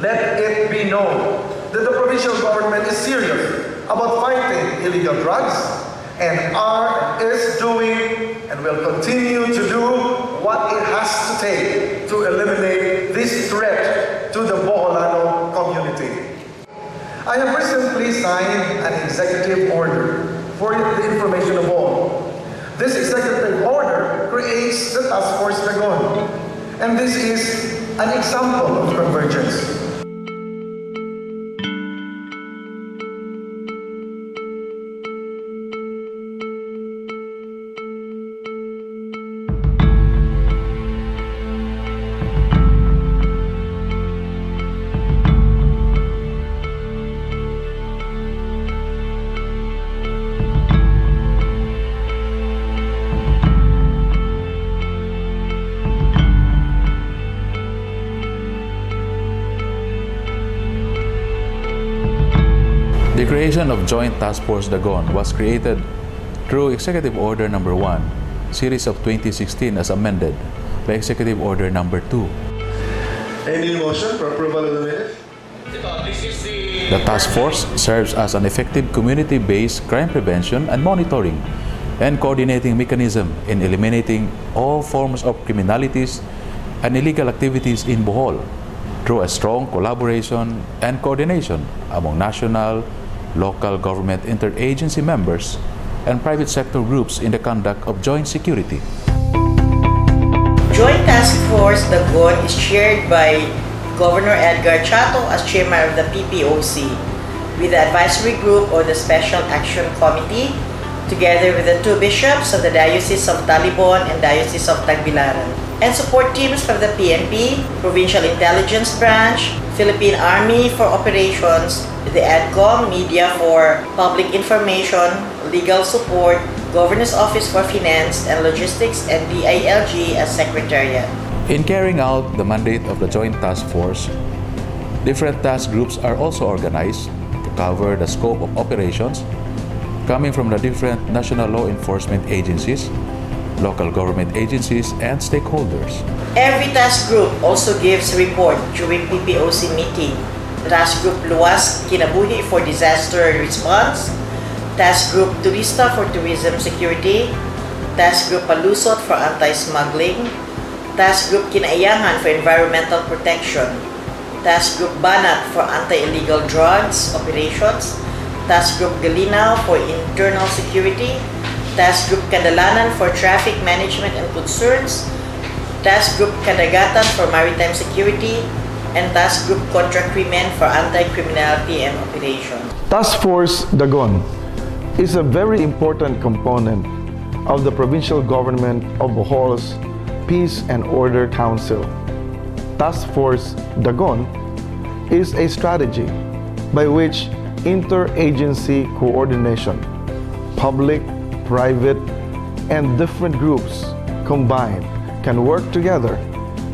Let it be known that the provincial government is serious about fighting illegal drugs and is doing and will continue to do what it has to take to eliminate this threat to the Boholano community. I have recently signed an executive order for the information of all. This executive order creates the Task Force DAGON, and this is an example of convergence. The creation of Joint Task Force DAGON was created through Executive Order No. 1, Series of 2016 as amended by Executive Order No. 2. Any motion for approval of the minutes? The task force serves as an effective community-based crime prevention and monitoring and coordinating mechanism in eliminating all forms of criminalities and illegal activities in Bohol through a strong collaboration and coordination among national, local government interagency members and private sector groups in the conduct of joint security. Joint Task Force DAGON is chaired by Governor Edgar Chato as chairman of the PPOC, with the advisory group or the Special Action Committee, together with the two bishops of the Diocese of Talibon and Diocese of Tagbilaran, and support teams from the PNP, Provincial Intelligence Branch, Philippine Army for Operations, the ADCOM, Media for Public Information, Legal Support, Governor's Office for Finance and Logistics, and DILG as Secretariat. In carrying out the mandate of the Joint Task Force, different task groups are also organized to cover the scope of operations coming from the different national law enforcement agencies, local government agencies, and stakeholders. Every task group also gives a report during PPOC meeting. Task Group Luwas Kinabuhi for Disaster Response, Task Group Turista for Tourism Security, Task Group Palusot for Anti-Smuggling, Task Group Kinaiyangan for Environmental Protection, Task Group Banat for Anti-Illegal Drugs Operations, Task Group Galinaw for Internal Security, Task Group Kadalanan for Traffic Management and Concerns, Task Group Kadagatan for Maritime Security, and Task Group Contra Crimen for Anti-Criminality and Operations. Task Force DAGON is a very important component of the provincial government of Bohol's Peace and Order Council. Task Force DAGON is a strategy by which interagency coordination, public, private, and different groups combined can work together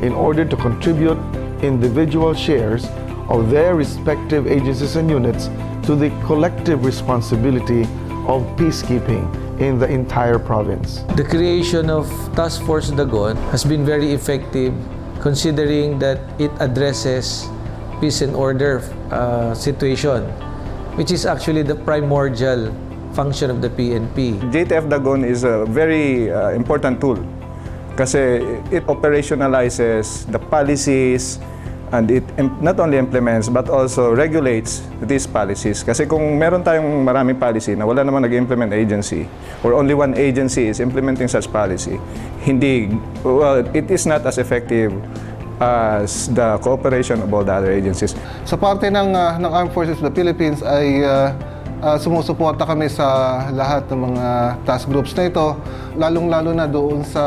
in order to contribute individual shares of their respective agencies and units to the collective responsibility of peacekeeping in the entire province. The creation of Task Force DAGON has been very effective considering that it addresses peace and order situation, which is actually the primordial function of the PNP. JTF DAGON is a very important tool kasi it operationalizes the policies and it not only implements but also regulates these policies. Kasi kung meron tayong maraming policy na wala namang nag-implement agency or only one agency is implementing such policy, it is not as effective as the cooperation of all the other agencies. Sa parte ng Armed Forces of the Philippines ay sumusuporta kami sa lahat ng mga task groups na ito, lalong-lalo na doon sa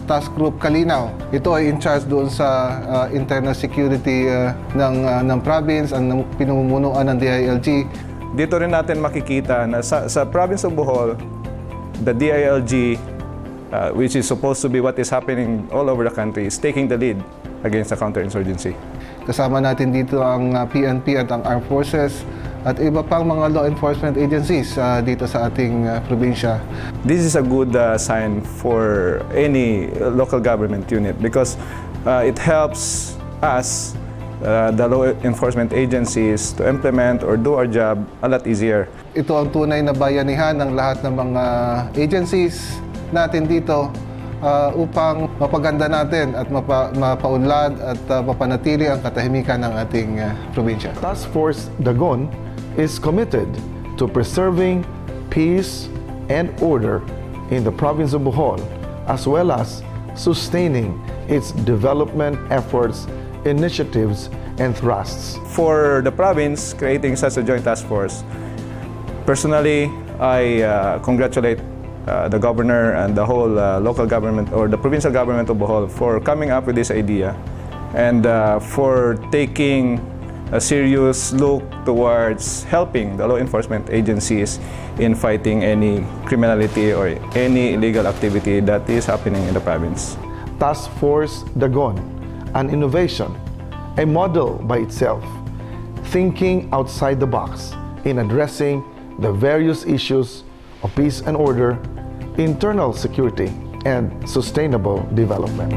Task Group Kalinaw. Ito ay in charge doon sa internal security ng province, ang pinamumunuan ng DILG. Dito rin natin makikita na sa province of Bohol, the DILG, which is supposed to be what is happening all over the country, is taking the lead against the counterinsurgency. Kasama natin dito ang PNP at ang Armed Forces at iba pang mga law enforcement agencies dito sa ating probinsya. This is a good sign for any local government unit because it helps us the law enforcement agencies to implement or do our job a lot easier. Ito ang tunay na bayanihan ng lahat ng mga agencies natin dito upang mapaganda natin at mapaunlad at mapanatili ang katahimikan ng ating probinsya. Task Force DAGON is committed to preserving peace and order in the province of Bohol, as well as sustaining its development efforts, initiatives, and thrusts. For the province creating such a joint task force, personally, I congratulate the governor and the whole local government or the provincial government of Bohol for coming up with this idea and for taking a serious look towards helping the law enforcement agencies in fighting any criminality or any illegal activity that is happening in the province. Task Force DAGON, an innovation, a model by itself, thinking outside the box in addressing the various issues of peace and order, internal security, and sustainable development.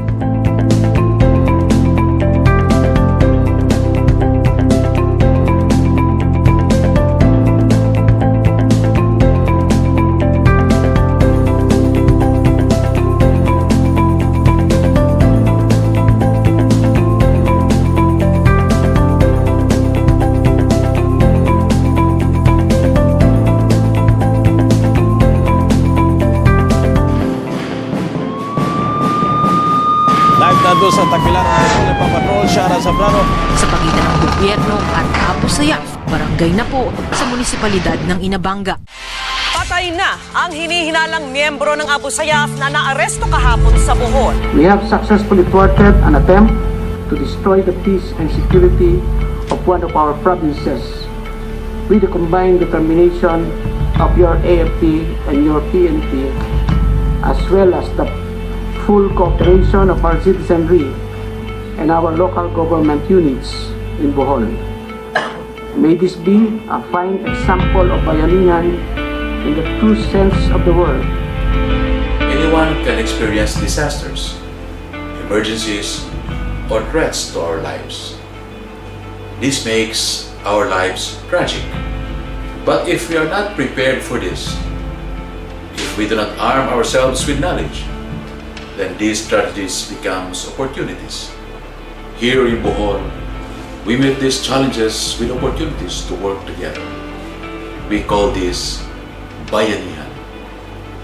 Nandun sa tagbilang ng nagpapatrol, Shara Zambrano. Sa pagitan ng gobyerno at Abu Sayyaf, barangay na po sa munisipalidad ng Inabanga. Patay na ang hinihinalang miyembro ng Abu Sayyaf na naaresto kahapon sa Bohol. We have successfully thwarted an attempt to destroy the peace and security of one of our provinces with the combined determination of your AFP and your PNP, as well as the full cooperation of our citizenry and our local government units in Bohol. May this be a fine example of bayanihan in the true sense of the word. Anyone can experience disasters, emergencies, or threats to our lives. This makes our lives tragic. But if we are not prepared for this, if we do not arm ourselves with knowledge, then these tragedies becomes opportunities. Here in Bohol, we meet these challenges with opportunities to work together. We call this bayanihan,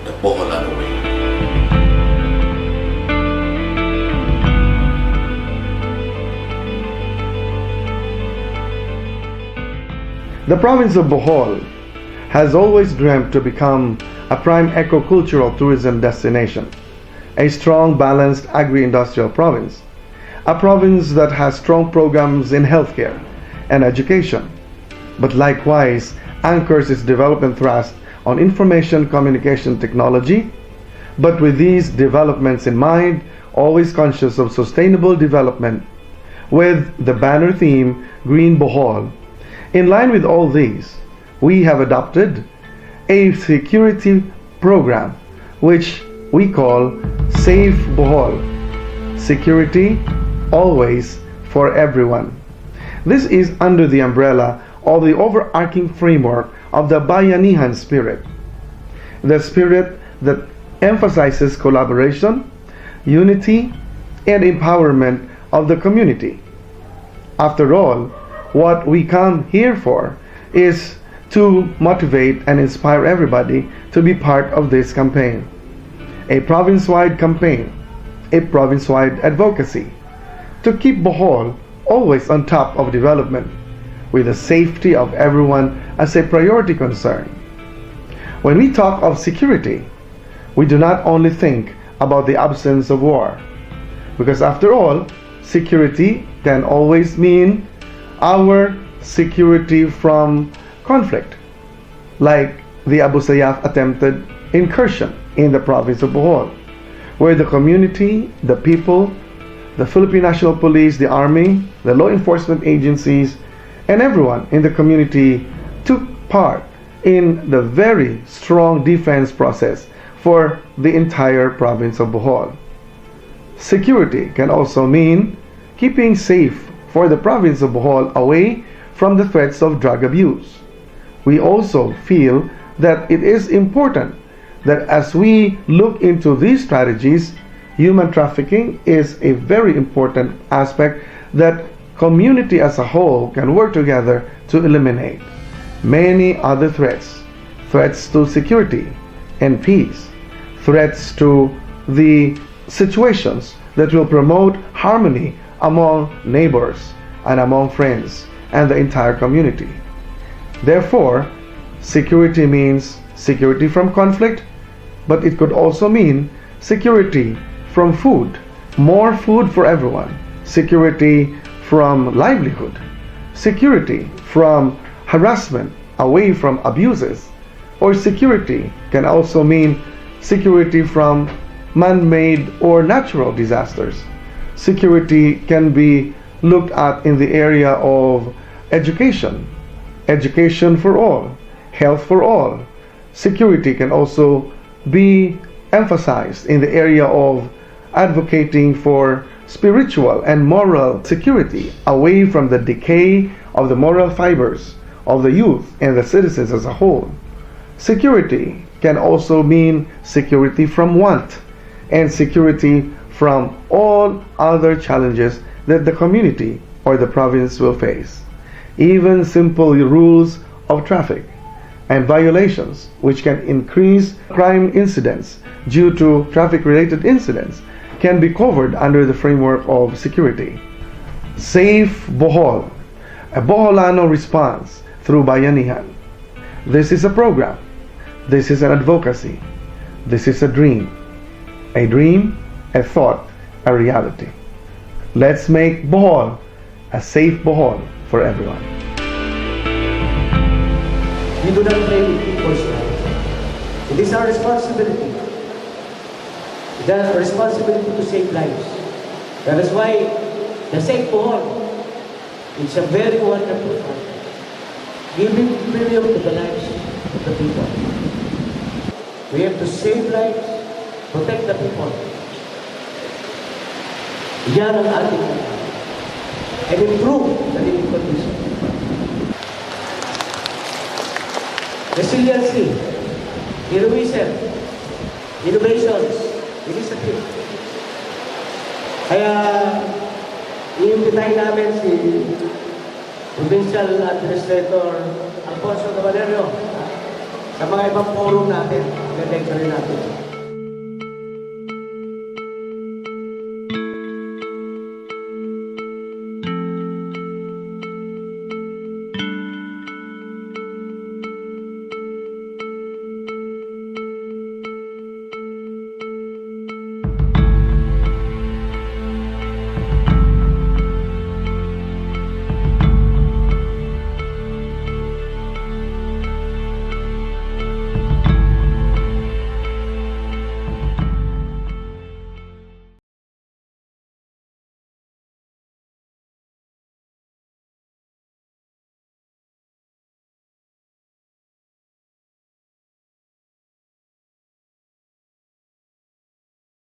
the Boholano way. The province of Bohol has always dreamt to become a prime eco-cultural tourism destination, a strong, balanced agri-industrial province, a province that has strong programs in healthcare and education, but likewise anchors its development thrust on information communication technology, but with these developments in mind, always conscious of sustainable development, with the banner theme, Green Bohol. In line with all these, we have adopted a security program which we call Safe Bohol, security always for everyone. This is under the umbrella of the overarching framework of the Bayanihan spirit, the spirit that emphasizes collaboration, unity, and empowerment of the community. After all, what we come here for is to motivate and inspire everybody to be part of this campaign. A province-wide campaign, a province-wide advocacy to keep Bohol always on top of development, with the safety of everyone as a priority concern. When we talk of security, we do not only think about the absence of war, because after all, security can always mean our security from conflict, like the Abu Sayyaf attempted incursion in the province of Bohol, where the community, the people, the Philippine National Police, the Army, the law enforcement agencies, and everyone in the community took part in the very strong defense process for the entire province of Bohol. Security can also mean keeping safe for the province of Bohol away from the threats of drug abuse. We also feel that it is important that as we look into these strategies, human trafficking is a very important aspect that community as a whole can work together to eliminate. Many other threats to security and peace, threats to the situations that will promote harmony among neighbors and among friends and the entire community. Therefore, security means security from conflict, but it could also mean security from food, more food for everyone, security from livelihood, security from harassment away from abuses, or security can also mean security from man-made or natural disasters. Security can be looked at in the area of education, education for all, health for all. Security can also be emphasized in the area of advocating for spiritual and moral security away from the decay of the moral fibers of the youth and the citizens as a whole. Security can also mean security from want and security from all other challenges that the community or the province will face. Even simple rules of traffic and violations which can increase crime incidents due to traffic-related incidents can be covered under the framework of security. Safe Bohol, a Boholano response through Bayanihan. This is a program. This is an advocacy. This is a dream, a thought, a reality. Let's make Bohol a safe Bohol for everyone. We do not play with people's lives. It is our responsibility. It is our responsibility to save lives. That is why the Safe Bohol, it's a very wonderful thing. Giving premium to the lives of the people. We have to save lives, protect the people. Yan ang ating and improve the living condition. Resiliency, heroism, innovations, initiative. Kaya, iimbitahin namin si Provincial Administrator Alfonso Caballerio sa mga ibang forum natin, na lecture natin.